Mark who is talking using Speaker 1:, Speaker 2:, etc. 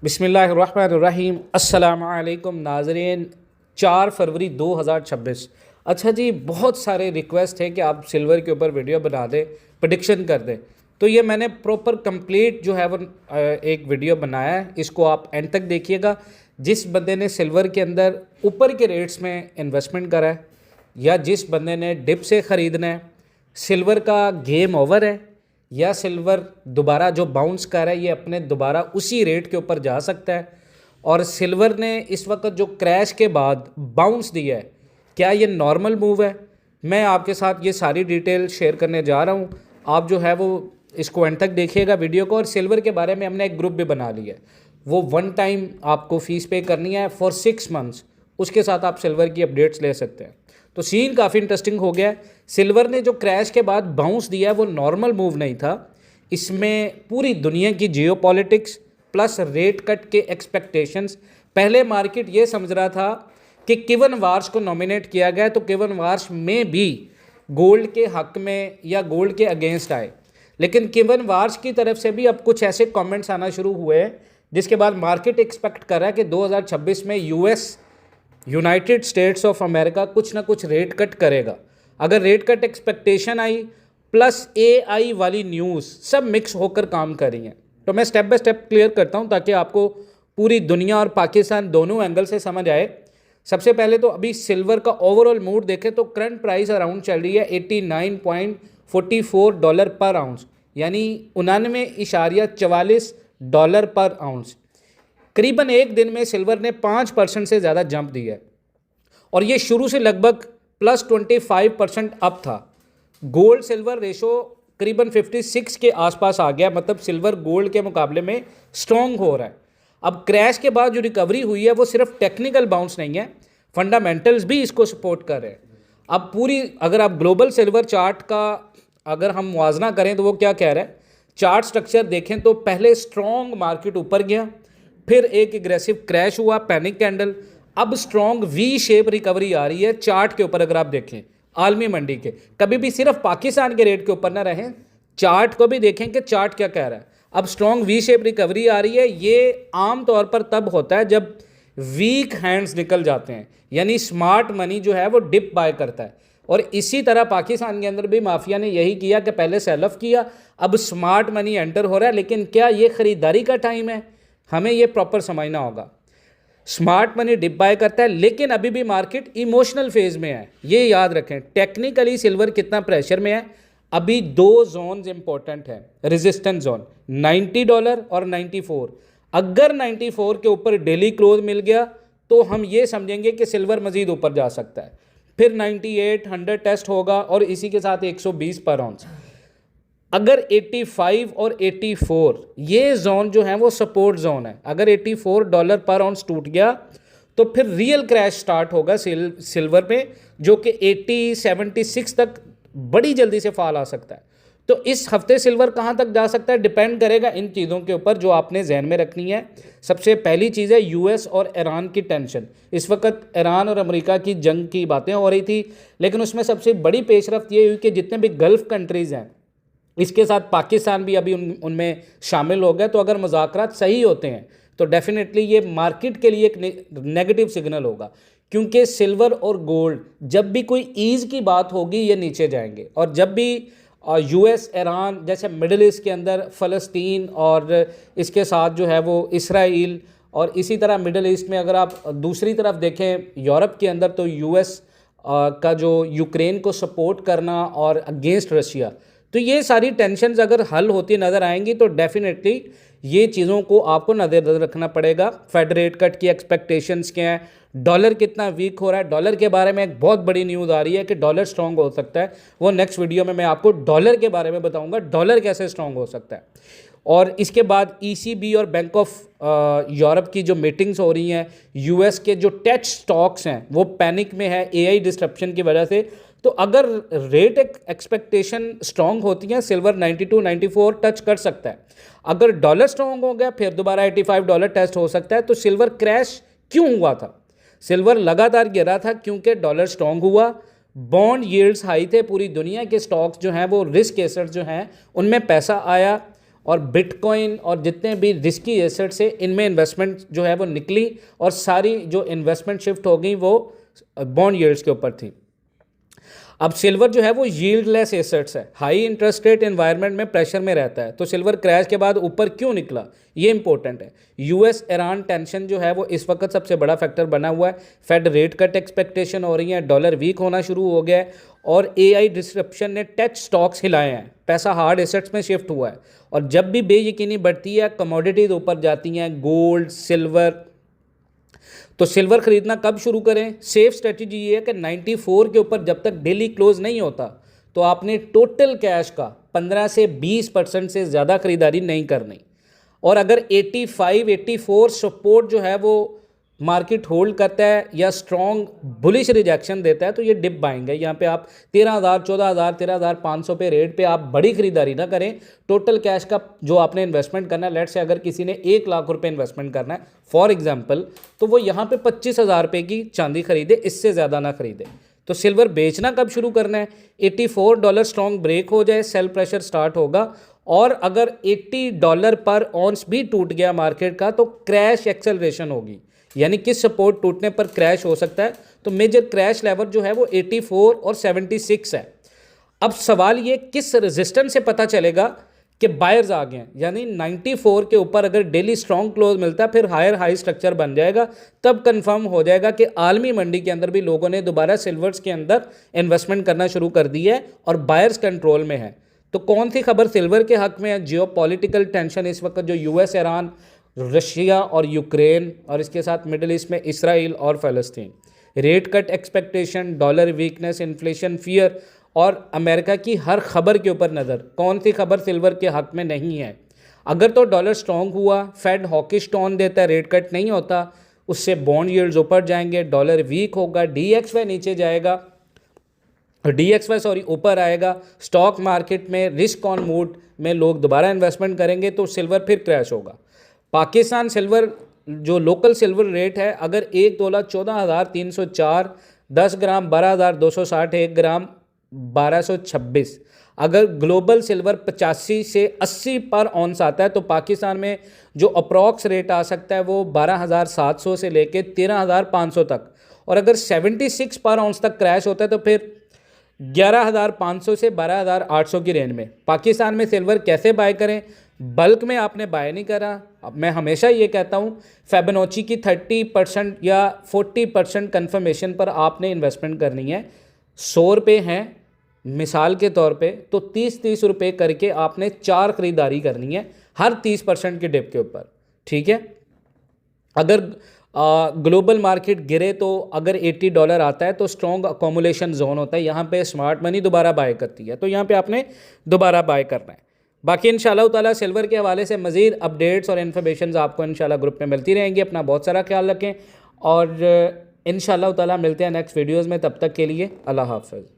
Speaker 1: बिस्मिल्लाहिर्रहमानिर्रहीम। अस्सलामुअलैकुम नाज़रीन। 4 फरवरी 2026। अच्छा जी, बहुत सारे रिक्वेस्ट है कि आप सिल्वर के ऊपर वीडियो बना दें, प्रेडिक्शन कर दें। तो ये मैंने प्रॉपर कंप्लीट जो है वो एक वीडियो बनाया है, इसको आप एंड तक देखिएगा। जिस बंदे ने सिल्वर के अंदर ऊपर के रेट्स में इन्वेस्टमेंट करा है या जिस बंदे ने डिप से ख़रीदना है, सिल्वर का गेम ओवर है या सिल्वर दोबारा जो बाउंस कर रहा है ये अपने दोबारा उसी रेट के ऊपर जा सकता है। और सिल्वर ने इस वक्त जो क्रैश के बाद बाउंस दिया है, क्या ये नॉर्मल मूव है? मैं आपके साथ ये सारी डिटेल शेयर करने जा रहा हूँ। आप जो है वो इसको एंड तक देखिएगा वीडियो को। और सिल्वर के बारे में हमने एक ग्रुप भी बना लिया है, वो 1 टाइम आपको फ़ीस पे करनी है फॉर 6 मंथ्स। उसके साथ आप सिल्वर की अपडेट्स ले सकते हैं। तो सीन काफ़ी इंटरेस्टिंग हो गया है। सिल्वर ने जो क्रैश के बाद बाउंस दिया है वो नॉर्मल मूव नहीं था। इसमें पूरी दुनिया की जियोपॉलिटिक्स प्लस रेट कट के एक्सपेक्टेशंस। पहले मार्केट ये समझ रहा था कि केवन वार्श को नॉमिनेट किया गया तो केवन वार्श में भी गोल्ड के हक में या गोल्ड के अगेंस्ट आए, लेकिन केवन वार्श की तरफ से भी अब कुछ ऐसे कमेंट्स आना शुरू हुए हैं जिसके बाद मार्केट एक्सपेक्ट कर रहा है कि 2026 में US United states of America कुछ ना कुछ रेट कट करेगा। अगर rate cut expectation I plus AI वाली न्यूज़ सब मिक्स होकर काम कर रही हैं, तो मैं स्टेप बाय स्टेप क्लियर करता हूं ताकि आपको पूरी दुनिया और पाकिस्तान दोनों एंगल से समझ आए। सबसे पहले तो अभी सिल्वर का ओवरऑल मूड देखें तो करंट प्राइस अराउंड चल रही है $89.44 पर आउंस, यानी $99.44 पर आउंस। करीबन एक दिन में सिल्वर ने 5% से ज़्यादा जंप दिया है और ये शुरू से लगभग +25% अप था। गोल्ड सिल्वर रेशो करीबन 56 के आसपास आ गया, मतलब सिल्वर गोल्ड के मुकाबले में स्ट्रॉन्ग हो रहा है। अब क्रैश के बाद जो रिकवरी हुई है वो सिर्फ टेक्निकल बाउंस नहीं है, फंडामेंटल्स भी इसको सपोर्ट कर रहे हैं। अब पूरी अगर आप ग्लोबल सिल्वर चार्ट का अगर हम मुआवजा करें तो वो क्या कह रहा है, चार्ट स्ट्रक्चर देखें तो पहले स्ट्रॉन्ग मार्केट ऊपर गया, फिर एक एग्रेसिव क्रैश हुआ, पैनिक कैंडल, अब स्ट्रॉन्ग वी शेप रिकवरी आ रही है। चार्ट के ऊपर अगर आप देखें आलमी मंडी के, कभी भी सिर्फ पाकिस्तान के रेट के ऊपर ना रहें, चार्ट को भी देखें कि चार्ट क्या कह रहा है। अब स्ट्रॉन्ग वी शेप रिकवरी आ रही है। ये आम तौर पर तब होता है जब वीक हैंड्स निकल जाते हैं, यानी स्मार्ट मनी जो है वो डिप बाय करता है। और इसी तरह पाकिस्तान के अंदर भी माफिया ने यही किया कि पहले सेल ऑफ किया, अब स्मार्ट मनी एंटर हो रहा है। लेकिन क्या ये खरीदारी का टाइम है? हमें ये प्रॉपर समझना होगा। स्मार्ट मनी डिप बाय करता है, लेकिन अभी भी मार्केट इमोशनल फेज में है, ये याद रखें। टेक्निकली सिल्वर कितना प्रेशर में है, अभी 2 जोन्स इंपॉर्टेंट हैं रेजिस्टेंस जोन, $90 और 94। अगर 94 के ऊपर डेली क्लोज मिल गया तो हम ये समझेंगे कि सिल्वर मजीद ऊपर जा सकता है। फिर 98 100 टेस्ट होगा और इसी के साथ 120 पर आउंस। अगर 85 और 84 ये जोन जो है वो सपोर्ट जोन है, अगर $84 पर आउंस टूट गया तो फिर रियल क्रैश स्टार्ट होगा सिल्वर में, जो कि 76 तक बड़ी जल्दी से फॉल आ सकता है। तो इस हफ्ते सिल्वर कहाँ तक जा सकता है डिपेंड करेगा इन चीज़ों के ऊपर जो आपने जहन में रखनी है। सबसे पहली चीज़ है यूएस और ईरान की टेंशन। इस वक्त ईरान और अमेरिका की जंग की बातें हो रही थी, लेकिन उसमें सबसे बड़ी पेशरफ्त ये हुई कि जितने भी गल्फ़ कंट्रीज़ हैं, इसके साथ पाकिस्तान भी अभी उनमें शामिल हो गया। तो अगर मुज़ाकरात सही होते हैं तो डेफिनेटली ये मार्केट के लिए एक नेगेटिव सिग्नल होगा, क्योंकि सिल्वर और गोल्ड जब भी कोई ईज़ की बात होगी ये नीचे जाएंगे। और जब भी यूएस ईरान जैसे मिडल ईस्ट के अंदर फ़लस्तीन और इसके साथ जो है वो इसराइल, और इसी तरह मिडल ईस्ट में अगर आप दूसरी तरफ देखें यूरोप के अंदर तो यूएस का जो यूक्रेन को सपोर्ट करना और अगेंस्ट रशिया, तो ये सारी टेंशन्स अगर हल होती नज़र आएंगी तो डेफिनेटली ये चीज़ों को आपको नज़र रखना पड़ेगा। फेड रेट कट की एक्सपेक्टेशंस क्या हैं, डॉलर कितना वीक हो रहा है। डॉलर के बारे में एक बहुत बड़ी न्यूज़ आ रही है कि डॉलर स्ट्रॉन्ग हो सकता है, वो नेक्स्ट वीडियो में मैं आपको डॉलर के बारे में बताऊंगा, डॉलर कैसे स्ट्रॉन्ग हो सकता है। और इसके बाद ईसीबी और बैंक ऑफ यूरोप की जो मीटिंग्स हो रही हैं, यूएस के जो टेक स्टॉक्स हैं वो पैनिक में है एआई डिस्ट्रप्शन की वजह से। तो अगर रेट एक्सपेक्टेशन स्ट्रॉन्ग होती हैं, सिल्वर 92 94 टच कर सकता है। अगर डॉलर स्ट्रॉन्ग हो गया फिर दोबारा $85 टेस्ट हो सकता है। तो सिल्वर क्रैश क्यों हुआ था? सिल्वर लगातार गिरा था क्योंकि डॉलर स्ट्रॉन्ग हुआ, बॉन्ड यील्ड्स हाई थे, पूरी दुनिया के स्टॉक्स जो हैं वो रिस्क एसेट्स जो हैं उनमें पैसा आया और बिटकॉइन और जितने भी रिस्की एसेट्स है इनमें इन्वेस्टमेंट जो है वो निकली और सारी जो इन्वेस्टमेंट शिफ्ट हो गई वो बॉन्ड यील्ड्स के ऊपर थी। अब सिल्वर जो है वो यील्डलेस एसेट्स है, हाई इंटरेस्ट रेट एनवायरनमेंट में प्रेशर में रहता है, तो सिल्वर क्रैश के बाद ऊपर क्यों निकला ये इंपॉर्टेंट है। यूएस ईरान टेंशन जो है वो इस वक्त सबसे बड़ा फैक्टर बना हुआ है। फेड रेट कट एक्सपेक्टेशन हो रही है, डॉलर वीक होना शुरू हो गया है और एआई डिस्रप्शन ने टेक स्टॉक्स हिलाए हैं, पैसा हार्ड एसेट्स में शिफ्ट हुआ है। और जब भी बेयकीनी बढ़ती है कमोडिटीज ऊपर जाती हैं, गोल्ड सिल्वर। तो सिल्वर खरीदना कब शुरू करें? सेफ स्ट्रेटजी ये है कि 94 के ऊपर जब तक डेली क्लोज नहीं होता तो आपने टोटल कैश का 15 से 20% से ज़्यादा खरीदारी नहीं करनी। और अगर 85 84 सपोर्ट जो है वो मार्केट होल्ड करता है या स्ट्रॉन्ग बुलिश रिजेक्शन देता है तो ये डिप बाइंग है। यहाँ पे आप 13,000 14,000 13,500 पे रेट पे आप बड़ी खरीदारी ना करें। टोटल कैश का जो आपने इन्वेस्टमेंट करना है, लेट से अगर किसी ने 1 लाख रुपए इन्वेस्टमेंट करना है फॉर एग्जांपल, तो वो यहाँ पे 25,000 रुपये की चांदी खरीदे, इससे ज़्यादा ना खरीदे। तो सिल्वर बेचना कब शुरू करना है? $84 स्ट्रॉन्ग ब्रेक हो जाए, सेल प्रेशर स्टार्ट होगा। और अगर $80 पर ऑन्स भी टूट गया मार्केट का तो क्रैश एक्सेलरेशन होगी, यानी किस सपोर्ट टूटने पर क्रैश हो सकता है। तो मेजर क्रैश लेवल जो है वो 84 और 76 है। अब सवाल ये किस रेजिस्टेंस से पता चलेगा कि बायर्स आ गए हैं, यानी 94 के ऊपर अगर डेली स्ट्रॉन्ग क्लोज मिलता है फिर हायर हाई स्ट्रक्चर बन जाएगा, तब कंफर्म हो जाएगा कि आलमी मंडी के अंदर भी लोगों ने दोबारा सिल्वर्स के अंदर इन्वेस्टमेंट करना शुरू कर दी है और बायर्स कंट्रोल में है। तो कौन सी खबर सिल्वर के हक में है? जियोपॉलिटिकल टेंशन इस वक्त जो यूएस ईरान रशिया और यूक्रेन और इसके साथ मिडिल ईस्ट में इसराइल और फ़लस्तीन, rate cut expectation, dollar weakness, inflation fear और अमेरिका की हर खबर के ऊपर नज़र। कौन सी खबर सिल्वर के हक में नहीं है? अगर तो डॉलर स्ट्रॉन्ग हुआ, फेड हॉकिश टोन देता है, रेट कट नहीं होता, उससे बॉन्ड यील्ड्स ऊपर जाएंगे, डॉलर वीक होगा, DXY नीचे जाएगा, DXY ऊपर आएगा, स्टॉक मार्केट में रिस्क ऑन मूड में लोग दोबारा इन्वेस्टमेंट करेंगे तो सिल्वर फिर क्रैश होगा। पाकिस्तान सिल्वर जो लोकल सिल्वर रेट है, अगर $1 14,304, 10 ग्राम 12,260, 1 ग्राम 1226, अगर ग्लोबल सिल्वर 85 से 80 पर ऑन्स आता है तो पाकिस्तान में जो अप्रॉक्स रेट आ सकता है वो 12,700 से लेके 13,500 तक। और अगर 76 पर ऑन्स तक क्रैश होता है तो फिर 11,500 से 12,800 की रेंज में। पाकिस्तान में सिल्वर कैसे बाय करें? बल्क में आपने बाय नहीं करा। अब मैं हमेशा ये कहता हूँ फेबोनाची की 30% या 40% कन्फर्मेशन पर आपने इन्वेस्टमेंट करनी है। 100 रुपये हैं मिसाल के तौर पे, तो 30-30 रुपये करके आपने 4 खरीदारी करनी है हर 30% के डिप के ऊपर, ठीक है। अगर ग्लोबल मार्केट गिरे तो अगर $80 आता है तो स्ट्रॉन्ग अकोमुलेशन जोन होता है, यहाँ पे स्मार्ट मनी दोबारा बाय करती है, तो यहाँ पे आपने दोबारा बाय करना है। बाकी इंशाल्लाह ताला सिल्वर के हवाले से मज़ीद अपडेट्स और इन्फॉर्मेशन आपको इंशाल्लाह ग्रुप में मिलती रहेंगी। अपना बहुत सारा ख्याल रखें और इंशाल्लाह ताला मिलते हैं नेक्स्ट वीडियोज़ में। तब तक के लिए अल्लाह हाफ़िज़।